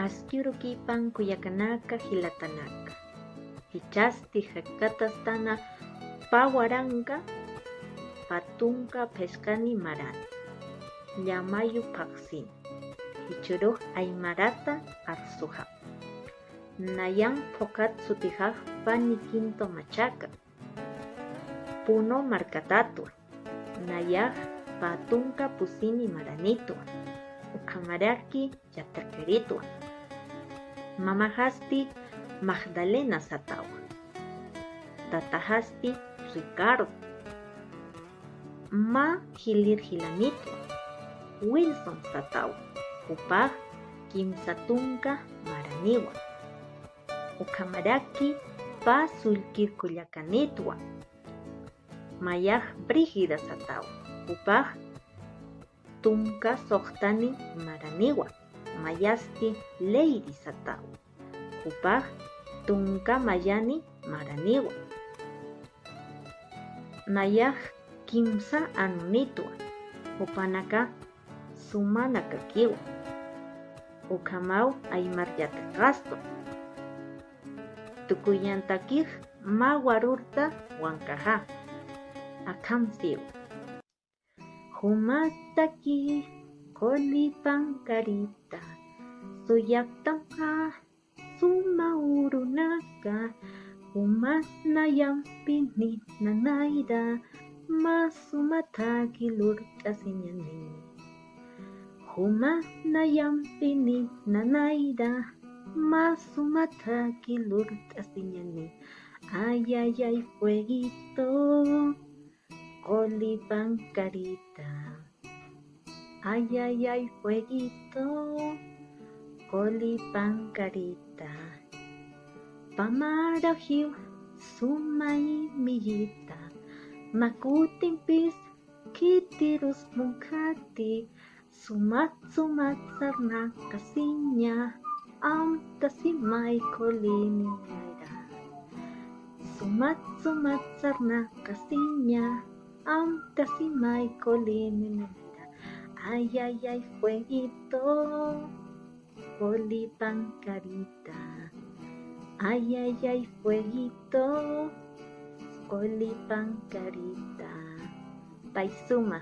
Askyurukipan kuyakanaka hilatanaka. Hichasti hakatastana pawaranka patunka pescani marani. Llamayu paksini. Hichuruj aymarata arsuja. Nayan pokat sutijaj pani quinto machaca. Puno marcatatua. Nayaj patunka pusini maranitua. Ukamaraki yatakeritua. Mamajasti Magdalena satawa. Tatahasti Ricardo. Ma hilir hilanitua. Wilson satawa. Upaj kimsatunka maraniwa. Ukamaraki pa sulkirkullakanitwa. Mayaj Brígida satawa. Upaj tunka sohtani maraniwa. Mayasti Leyri satawa. Upaj tunka mayani maraniwa. Nayaj kimsa anunitwa. Upanaka sumanaka kiwa. Ukamau aymar yatakasto. Tukuyantakij mawarurta wankaja. Akamsiu. Humataki kolipankarita. Suyaktamka sumaurunaka. Humatnayampi nanaida. Masumataki lurtasinyani. Humatnayampi nanaida. Masumataki lurtasinyani. Ay, ay, ay, fueguito, colipancarita. Ay, ay, ay, fueguito, colipancarita. Pamarajiu, sumai millita. Makutimpis, kitirus mungkati. Sumat sarna kasinya. Tasimay kolini naira. Sumat sarna kasinya. Tasimay kolini naira. Ay, ay, ay, fueguito, colipancarita. Ay, ay, ay, fueguito, colipancarita. Paisuma.